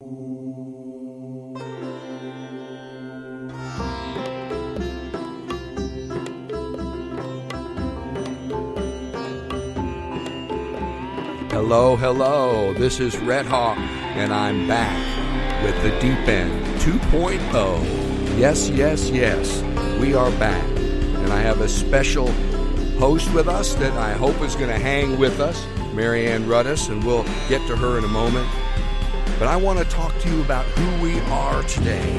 Hello, hello. This is Redhawk, and I'm back with the Deep End 2.0. Yes, yes, yes. We are back. And I have a special host with us that I hope is going to hang with us, Marianne Rudis, and we'll get to her in a moment. But I want to talk to you about who we are today.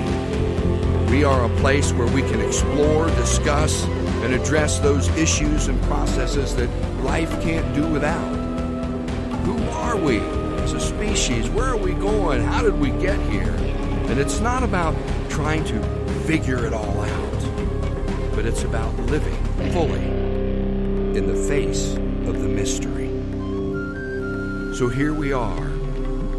We are a place where we can explore, discuss, and address those issues and processes that life can't do without. Who are we as a species? Where are we going? How did we get here? And it's not about trying to figure it all out, but it's about living fully in the face of the mystery. So here we are,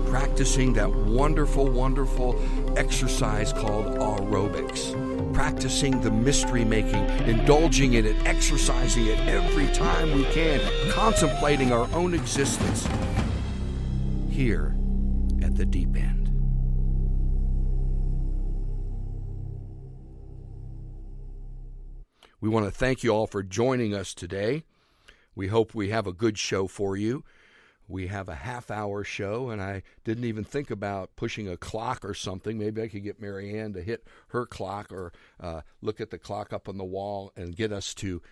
practicing that wonderful, wonderful exercise called aerobics, practicing the mystery making, indulging in it, exercising it every time we can, contemplating our own existence here at the Deep End. We want to thank you all for joining us today. We hope we have a good show for you. We have a half-hour show, and I didn't even think about pushing a clock or something. Maybe I could get Marianne to hit her clock or look at the clock up on the wall and get us to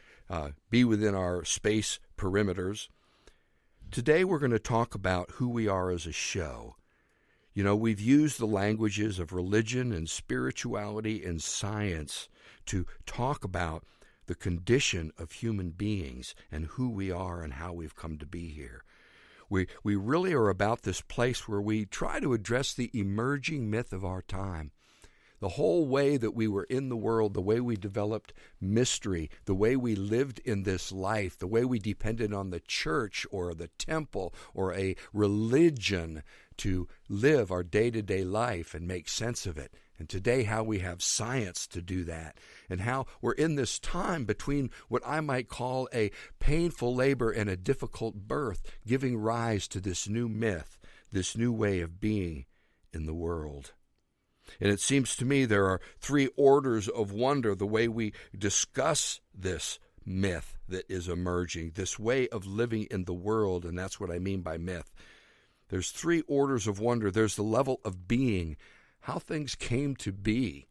be within our space perimeters. Today we're going to talk about who we are as a show. You know, we've used the languages of religion and spirituality and science to talk about the condition of human beings and who we are and how we've come to be here. We really are about this place where we try to address the emerging myth of our time. The whole way that we were in the world, the way we developed mystery, the way we lived in this life, the way we depended on the church or the temple or a religion to live our day-to-day life and make sense of it. And today, how we have science to do that, and how we're in this time between what I might call a painful labor and a difficult birth, giving rise to this new myth, this new way of being in the world. And it seems to me there are three orders of wonder, the way we discuss this myth that is emerging, this way of living in the world, and that's what I mean by myth. There's three orders of wonder. There's the level of being, how things came to be.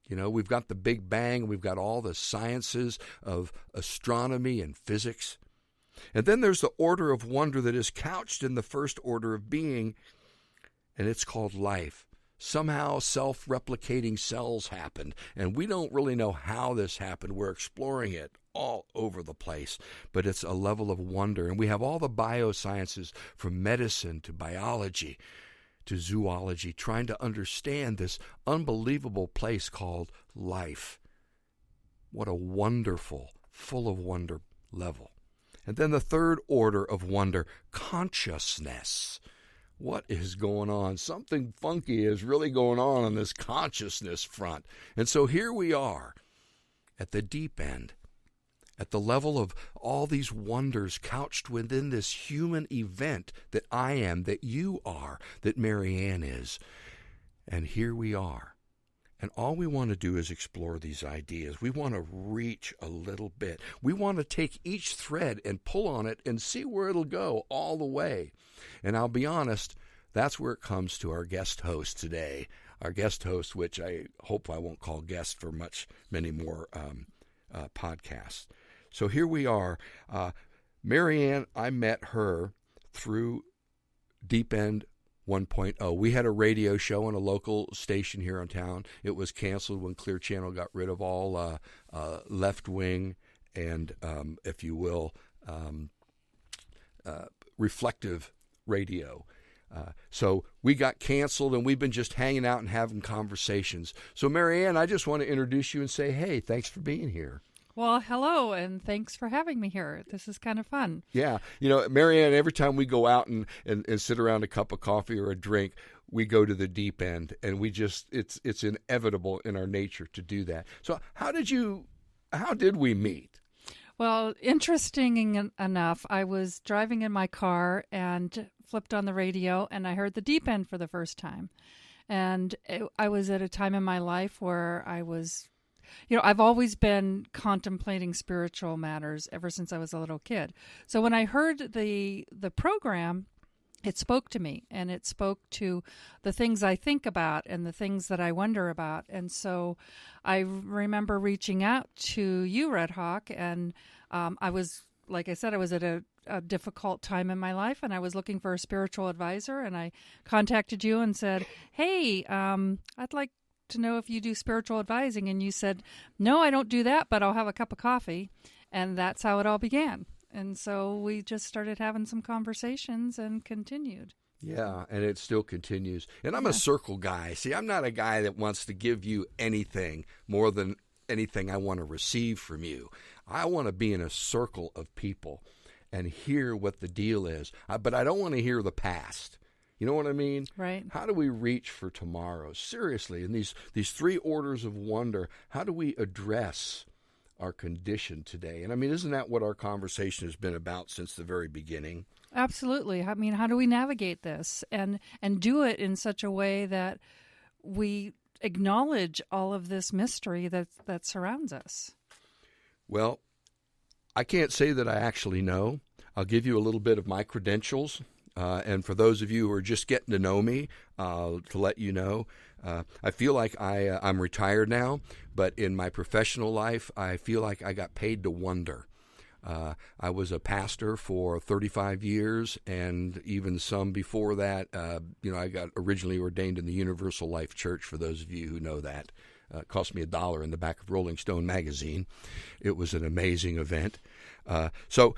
You know, we've got the Big Bang, we've got all the sciences of astronomy and physics. And then there's the order of wonder that is couched in the first order of being, and it's called life. Somehow self-replicating cells happened, and we don't really know how this happened. We're exploring it all over the place, but it's a level of wonder. And we have all the biosciences from medicine to biology to zoology, trying to understand this unbelievable place called life. What a wonderful, full of wonder level. And then the third order of wonder, consciousness. What is going on? Something funky is really going on this consciousness front. And so here we are at the deep end, at the level of all these wonders couched within this human event that I am, that you are, that Marianne is. And here we are. And all we want to do is explore these ideas. We want to reach a little bit. We want to take each thread and pull on it and see where it'll go all the way. And I'll be honest, that's where it comes to our guest host today. Our guest host, which I hope I won't call guest for many more podcasts. So here we are. Marianne, I met her through Deep End 1.0. We had a radio show on a local station here in town. It was canceled when Clear Channel got rid of all left-wing and, if you will, reflective radio. So we got canceled, and we've been just hanging out and having conversations. So, Marianne, I just want to introduce you and say, hey, thanks for being here. Well, hello, and thanks for having me here. This is kind of fun. Yeah. You know, Marianne, every time we go out and sit around a cup of coffee or a drink, we go to the deep end, and we just, it's inevitable in our nature to do that. So how did we meet? Well, interesting enough, I was driving in my car and flipped on the radio, and I heard the deep end for the first time. And I was at a time in my life where I was, I've always been contemplating spiritual matters ever since I was a little kid. So when I heard the program, it spoke to me, and it spoke to the things I think about and the things that I wonder about. And so I remember reaching out to you, Redhawk, and I was, like I said, I was at a difficult time in my life, and I was looking for a spiritual advisor, and I contacted you and said, hey, I'd like to know if you do spiritual advising. And you said, no, I don't do that, but I'll have a cup of coffee. And that's how it all began. And so we just started having some conversations and continued. Yeah, and it still continues. And I'm a circle guy. See, I'm not a guy that wants to give you anything more than anything I want to receive from you. I want to be in a circle of people and hear what the deal is. But I don't want to hear the past. You know what I mean? Right. How do we reach for tomorrow? Seriously, in these three orders of wonder, how do we address our condition today? And I mean, isn't that what our conversation has been about since the very beginning? Absolutely. I mean, how do we navigate this and do it in such a way that we acknowledge all of this mystery that surrounds us? Well, I can't say that I actually know. I'll give you a little bit of my credentials. And for those of you who are just getting to know me, to let you know, I feel like I'm retired now, but in my professional life, I feel like I got paid to wonder. I was a pastor for 35 years, and even some before that. I got originally ordained in the Universal Life Church, for those of you who know that. It cost me $1 in the back of Rolling Stone magazine. It was an amazing event. So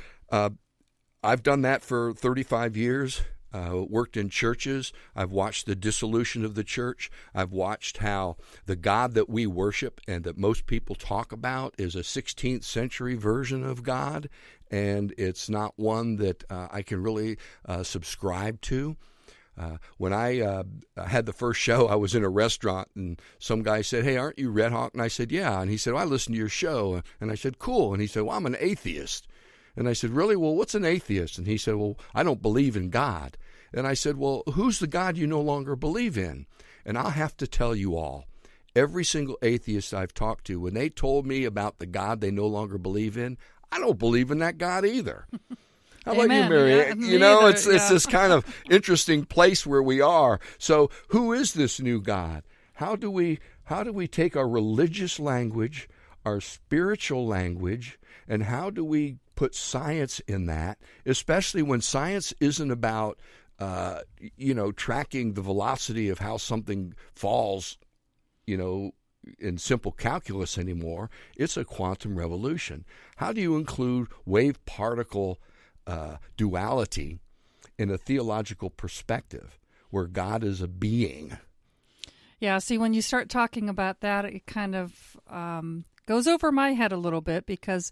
I've done that for 35 years. Worked in churches. I've watched the dissolution of the church. I've watched how the God that we worship and that most people talk about is a 16th century version of God, and it's not one that I can really subscribe to. When I had the first show, I was in a restaurant, and some guy said, "Hey, aren't you Redhawk?" And I said, "Yeah." And he said, "Well, I listened to your show." And I said, "Cool." And he said, "Well, I'm an atheist." And I said, "Really? Well, what's an atheist?" And he said, "Well, I don't believe in God." And I said, "Well, who's the God you no longer believe in?" And I'll have to tell you all, every single atheist I've talked to, when they told me about the God they no longer believe in, I don't believe in that God either. How about you, Mary? Yeah, it's this kind of interesting place where we are. So who is this new God? How do we take our religious language, our spiritual language, and how do we put science in that, especially when science isn't about, tracking the velocity of how something falls, in simple calculus anymore. It's a quantum revolution. How do you include wave-particle duality in a theological perspective where God is a being? Yeah, see, when you start talking about that, it kind of goes over my head a little bit, because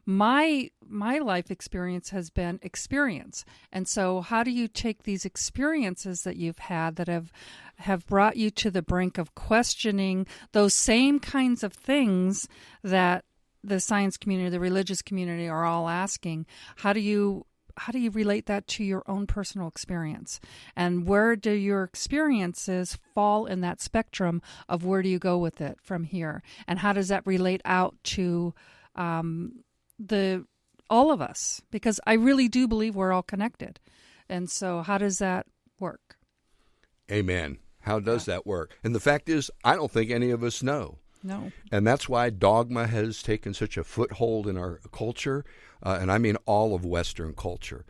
my life experience has been experience. And so how do you take these experiences that you've had that have brought you to the brink of questioning those same kinds of things that the science community, the religious community are all asking? How do you relate that to your own personal experience? And where do your experiences fall in that spectrum of where do you go with it from here? And how does that relate out to all of us? Because I really do believe we're all connected. And so how does that work? Amen. How does that work? And the fact is, I don't think any of us know. No. And that's why dogma has taken such a foothold in our culture, and I mean all of Western culture.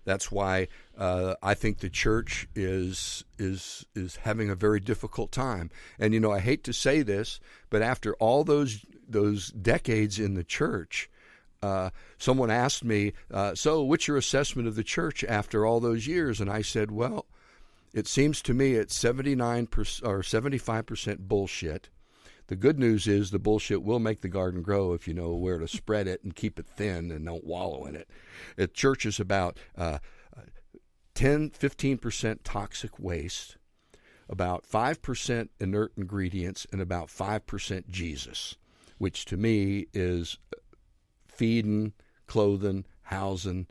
That's why I think the church is having a very difficult time. And I hate to say this, but after all those decades in the church, someone asked me, "So, what's your assessment of the church after all those years?" And I said, "Well, it seems to me it's 79% or 75% bullshit. The good news is the bullshit will make the garden grow if you know where to spread it and keep it thin and don't wallow in it. Church is about 10-15% toxic waste, about 5% inert ingredients, and about 5% Jesus, which to me is feeding, clothing, housing,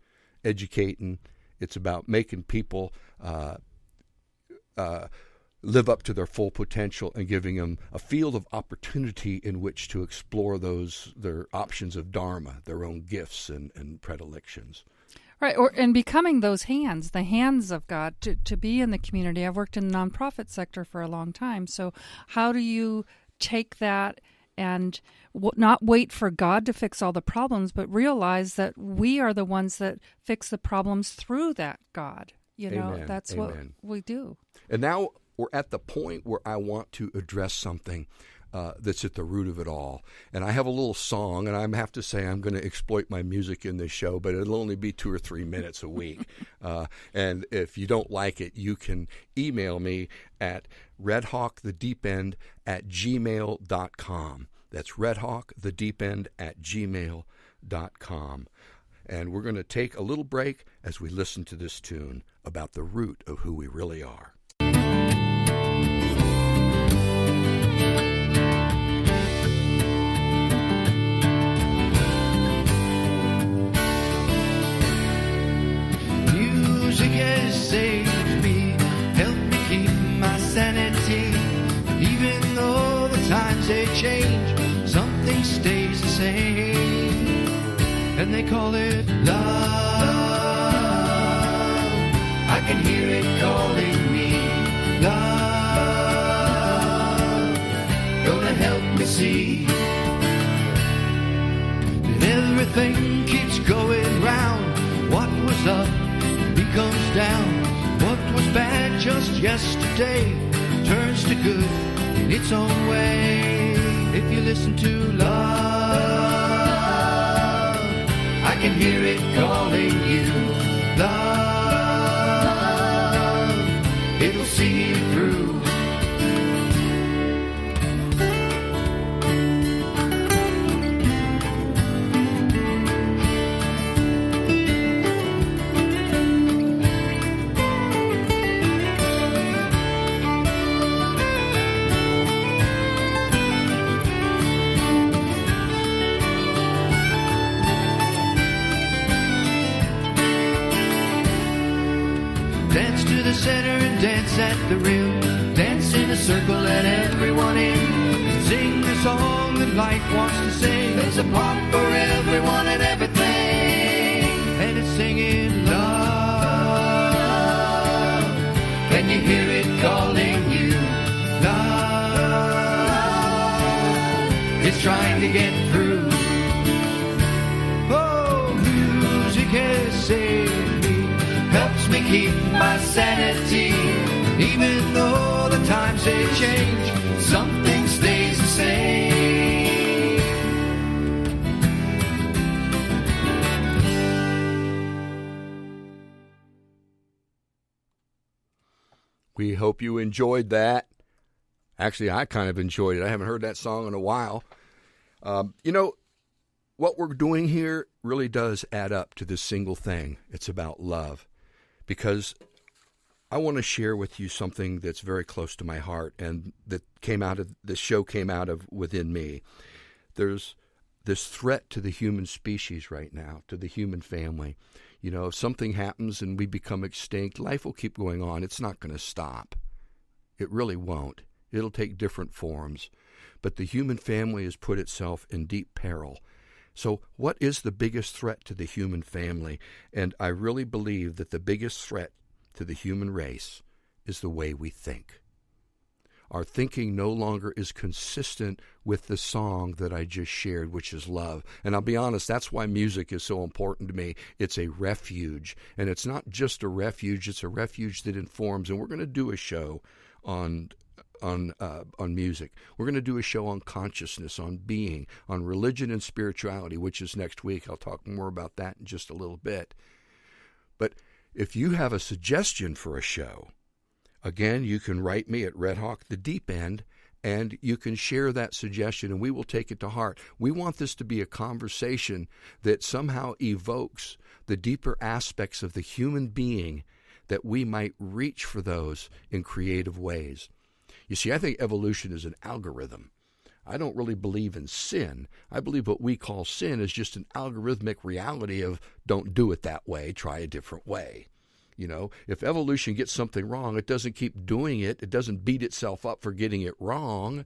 educating. It's about making people live up to their full potential and giving them a field of opportunity in which to explore their options of dharma, their own gifts and predilections. Right, and becoming those hands, the hands of God, to be in the community. I've worked in the nonprofit sector for a long time, so how do you take that and not wait for God to fix all the problems, but realize that we are the ones that fix the problems through that God? Amen. That's Amen. what we do. And now we're at the point where I want to address something that's at the root of it all. And I have a little song, and I have to say I'm going to exploit my music in this show, but it'll only be 2 or 3 minutes a week. And if you don't like it, you can email me at redhawkthedeepend@gmail.com. That's redhawkthedeepend@gmail.com. And we're going to take a little break as we listen to this tune about the root of who we really are. Music has saved me, helped me keep my sanity. Even though the times they change, something stays the same. And they call it love. I can hear it calling me. Love, gonna help me see that everything keeps going round. What was up becomes down. What was bad just yesterday turns to good in its own way. If you listen to love, I can hear it calling you. Love, it'll see you through. Center and dance at the rim. Dance in a circle, let everyone in. Sing the song that life wants to sing. There's a part for everyone and everything. And it's singing love. Can you hear it calling you? Love, it's trying to get through. Oh, music has saved me, helps me keep my sanity. Even though the times they change, something stays the same. We hope you enjoyed that. Actually, I kind of enjoyed it. I haven't heard that song in a while. What we're doing here really does add up to this single thing. It's about love. Because I want to share with you something that's very close to my heart and that this show came out of within me. There's this threat to the human species right now, to the human family. If something happens and we become extinct, life will keep going on. It's not going to stop. It really won't. It'll take different forms. But the human family has put itself in deep peril. So what is the biggest threat to the human family? And I really believe that the biggest threat to the human race is the way we think. Our thinking no longer is consistent with the song that I just shared, which is love. And I'll be honest, that's why music is so important to me. It's a refuge. And it's not just a refuge, it's a refuge that informs. And we're going to do a show on music. We're going to do a show on consciousness, on being, on religion and spirituality, which is next week. I'll talk more about that in just a little bit. But if you have a suggestion for a show, again, you can write me at Redhawk the Deep End, and you can share that suggestion, and we will take it to heart. We want this to be a conversation that somehow evokes the deeper aspects of the human being, that we might reach for those in creative ways. You see, I think evolution is an algorithm. I don't really believe in sin. I believe what we call sin is just an algorithmic reality of don't do it that way, try a different way. If evolution gets something wrong, it doesn't keep doing it. It doesn't beat itself up for getting it wrong.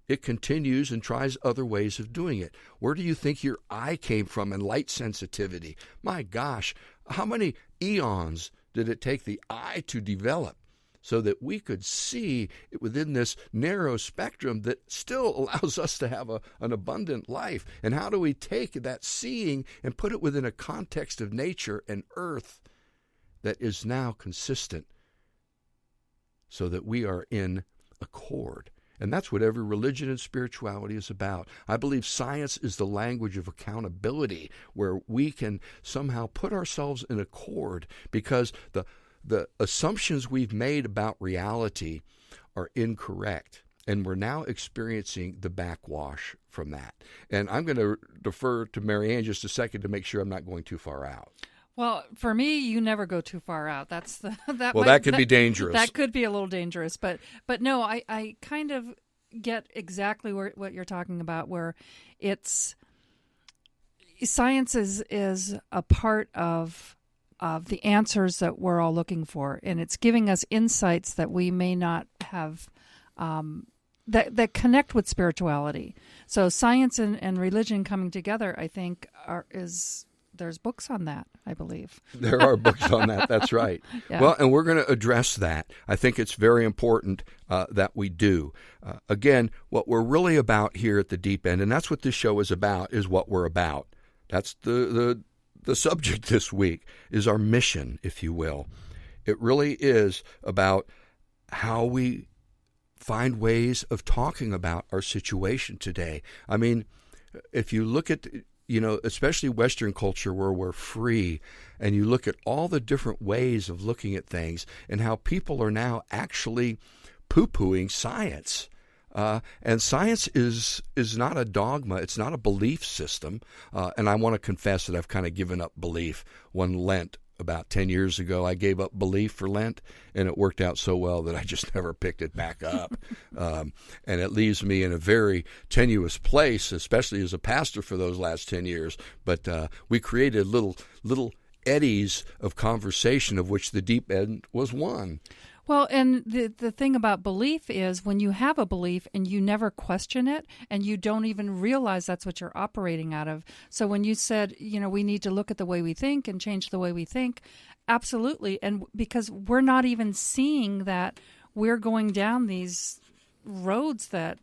It continues and tries other ways of doing it. Where do you think your eye came from and light sensitivity? My gosh, how many eons did it take the eye to develop so that we could see within this narrow spectrum that still allows us to have an abundant life? And how do we take that seeing and put it within a context of nature and earth that is now consistent so that we are in accord? And that's what every religion and spirituality is about. I believe science is the language of accountability, where we can somehow put ourselves in accord, because the assumptions we've made about reality are incorrect. And we're now experiencing the backwash from that. And I'm going to defer to Marianne just a second to make sure I'm not going too far out. Well, for me, you never go too far out. That could be dangerous. That could be a little dangerous, but no, I kind of get exactly what you're talking about, where it's science is a part of the answers that we're all looking for, and it's giving us insights that we may not have that connect with spirituality. So science and religion coming together, I think, there's books on that, I believe. There are books on that. That's right. Yeah. Well, and we're going to address that. I think it's very important that we do. Again, what we're really about here at the Deep End, and that's what this show is about, is what we're about. That's the subject this week, is our mission, if you will. It really is about how we find ways of talking about our situation today. I mean, if you look at especially Western culture, where we're free, and you look at all the different ways of looking at things and how people are now actually poo-pooing science. And science is not a dogma. It's not a belief system. And I want to confess that I've kind of given up belief. One Lent about 10 years ago, I gave up belief for Lent, and it worked out so well that I just never picked it back up. And it leaves me in a very tenuous place, especially as a pastor for those last 10 years. But we created little eddies of conversation, of which the Deep End was one. Well, and the thing about belief is, when you have a belief and you never question it, and you don't even realize that's what you're operating out of. So when you said, we need to look at the way we think and change the way we think, absolutely. And because we're not even seeing that we're going down these roads that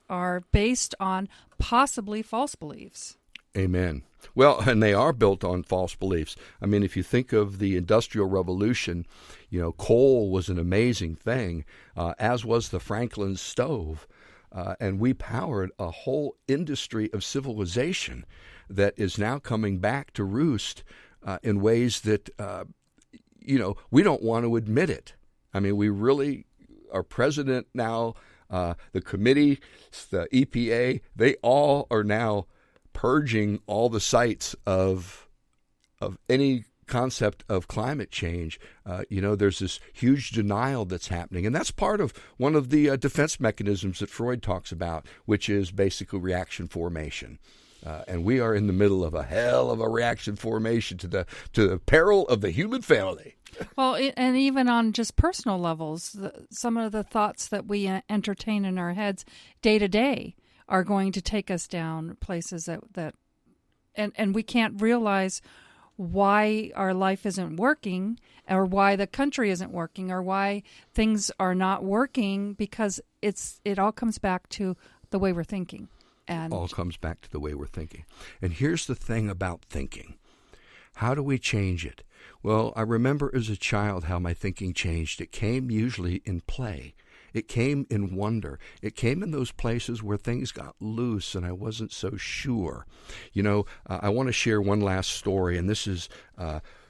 are based on possibly false beliefs. Amen. Well, and they are built on false beliefs. I mean, if you think of the Industrial Revolution, coal was an amazing thing, as was the Franklin stove. And we powered a whole industry of civilization that is now coming back to roost in ways that, we don't want to admit it. I mean, we really, our president now, the committee, the EPA, they all are now purging all the sites of any concept of climate change. There's this huge denial that's happening, and that's part of one of the defense mechanisms that Freud talks about, which is basically reaction formation. And we are in the middle of a hell of a reaction formation to the peril of the human family. Well, and even on just personal levels, some of the thoughts that we entertain in our heads day to day are going to take us down places that we can't realize why our life isn't working, or why the country isn't working, or why things are not working, because it all comes back to the way we're thinking. And all comes back to the way we're thinking. And here's the thing about thinking. How do we change it? Well, I remember as a child how my thinking changed. It came usually in play. It came in wonder. It came in those places where things got loose and I wasn't so sure. I want to share one last story, and this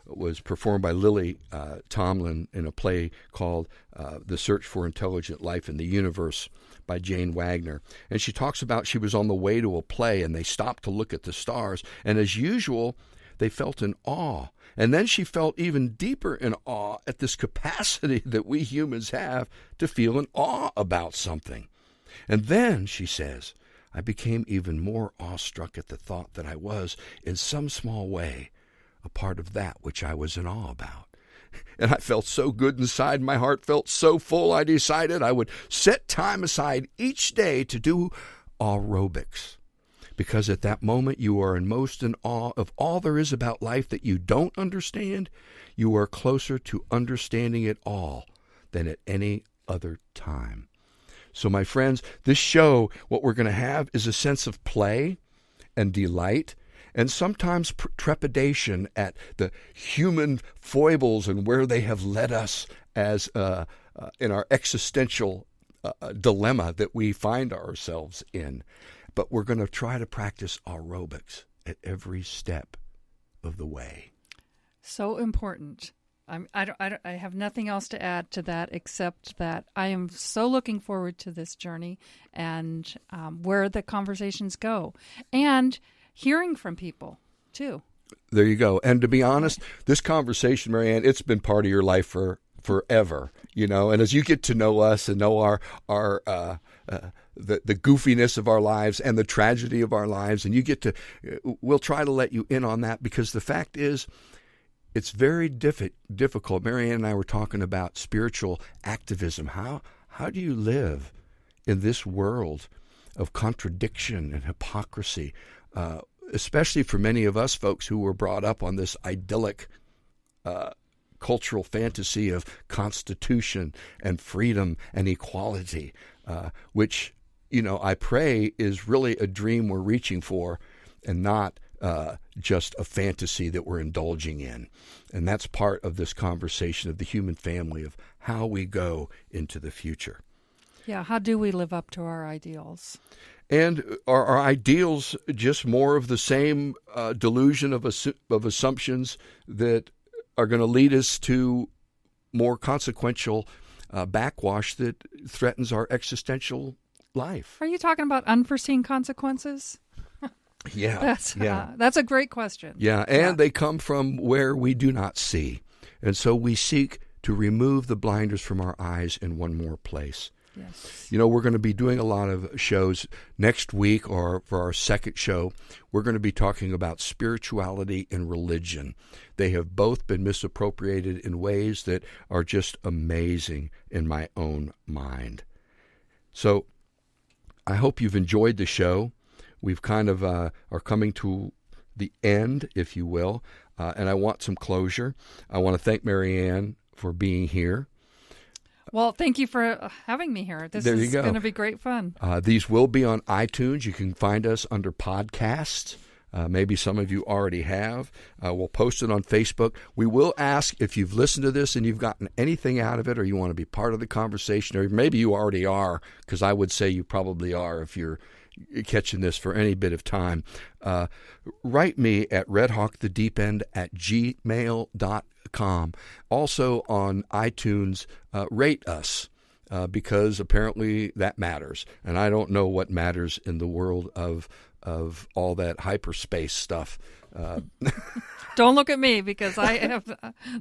was performed by Lily Tomlin in a play called The Search for Intelligent Life in the Universe by Jane Wagner. And she talks about she was on the way to a play, and they stopped to look at the stars. And as usual, they felt in awe. And then she felt even deeper in awe at this capacity that we humans have to feel in awe about something. And then, she says, I became even more awestruck at the thought that I was, in some small way, a part of that which I was in awe about. and I felt so good inside. My heart felt so full, I decided I would set time aside each day to do aerobics. Because at that moment you are most in awe of all there is about life that you don't understand. You are closer to understanding it all than at any other time. So my friends, this show, what we're going to have is a sense of play and delight, and sometimes trepidation at the human foibles and where they have led us as in our existential dilemma that we find ourselves in. But we're going to try to practice aerobics at every step of the way. So important. I have nothing else to add to that except that I am so looking forward to this journey and where the conversations go, and hearing from people too. There you go. And to be honest, this conversation, Marianne, it's been part of your life for forever, you know. And as you get to know us and know our the goofiness of our lives and the tragedy of our lives, and you get to, we'll try to let you in on that, because the fact is, it's very difficult. Marianne and I were talking about spiritual activism. How do you live in this world of contradiction and hypocrisy, especially for many of us folks who were brought up on this idyllic cultural fantasy of constitution and freedom and equality, which, you know, I pray is really a dream we're reaching for and not just a fantasy that we're indulging in. And that's part of this conversation of the human family, of how we go into the future. Yeah, how do we live up to our ideals? And are our ideals just more of the same delusion of assumptions that are going to lead us to more consequential backwash that threatens our existential life? Are you talking about unforeseen consequences? Yeah. That's a great question. Yeah, and they come from where we do not see. And so we seek to remove the blinders from our eyes in one more place. Yes. You know, we're going to be doing a lot of shows next week, or for our second show, we're going to be talking about spirituality and religion. They have both been misappropriated in ways that are just amazing in my own mind. So I hope you've enjoyed the show. We've kind of are coming to the end, if you will, and I want some closure. I want to thank Marianne for being here. Well, thank you for having me here. This is going to be great fun. These will be on iTunes. You can find us under podcasts. Maybe some of you already have. We'll post it on Facebook. We will ask if you've listened to this and you've gotten anything out of it, or you want to be part of the conversation, or maybe you already are, because I would say you probably are if you're catching this for any bit of time. Write me at redhawkthedeepend@gmail.com. Also on iTunes, rate us, because apparently that matters. And I don't know what matters in the world of all that hyperspace stuff. Don't look at me, because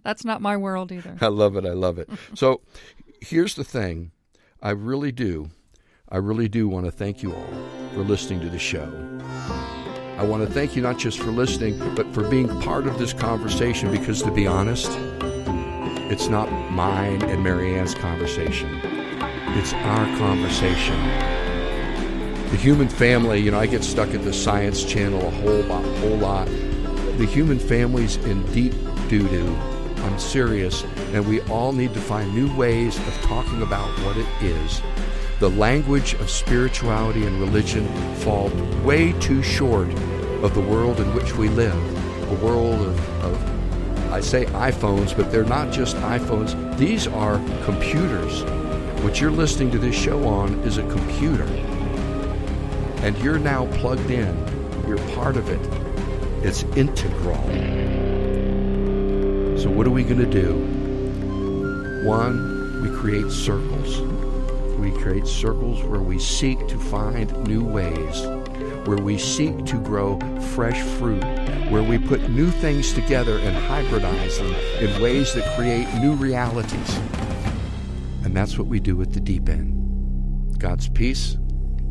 that's not my world either. I love it. So here's the thing. I really do want to thank you all for listening to the show. I want to thank you not just for listening, but for being part of this conversation, because to be honest, it's not mine and Marianne's conversation. It's our conversation. The human family, you know, I get stuck at the Science Channel a whole lot. The human family's in deep doo-doo. I'm serious, and we all need to find new ways of talking about what it is. The language of spirituality and religion fall way too short of the world in which we live. A world of I say iPhones, but they're not just iPhones. These are computers. What you're listening to this show on is a computer. And you're now plugged in. You're part of it. It's integral. So what are we going to do? One, we create circles. We create circles where we seek to find new ways, where we seek to grow fresh fruit, where we put new things together and hybridize them in ways that create new realities. And that's what we do at the Deep End. God's peace,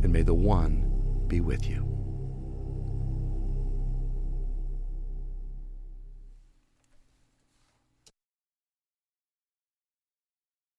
and may the One be with you.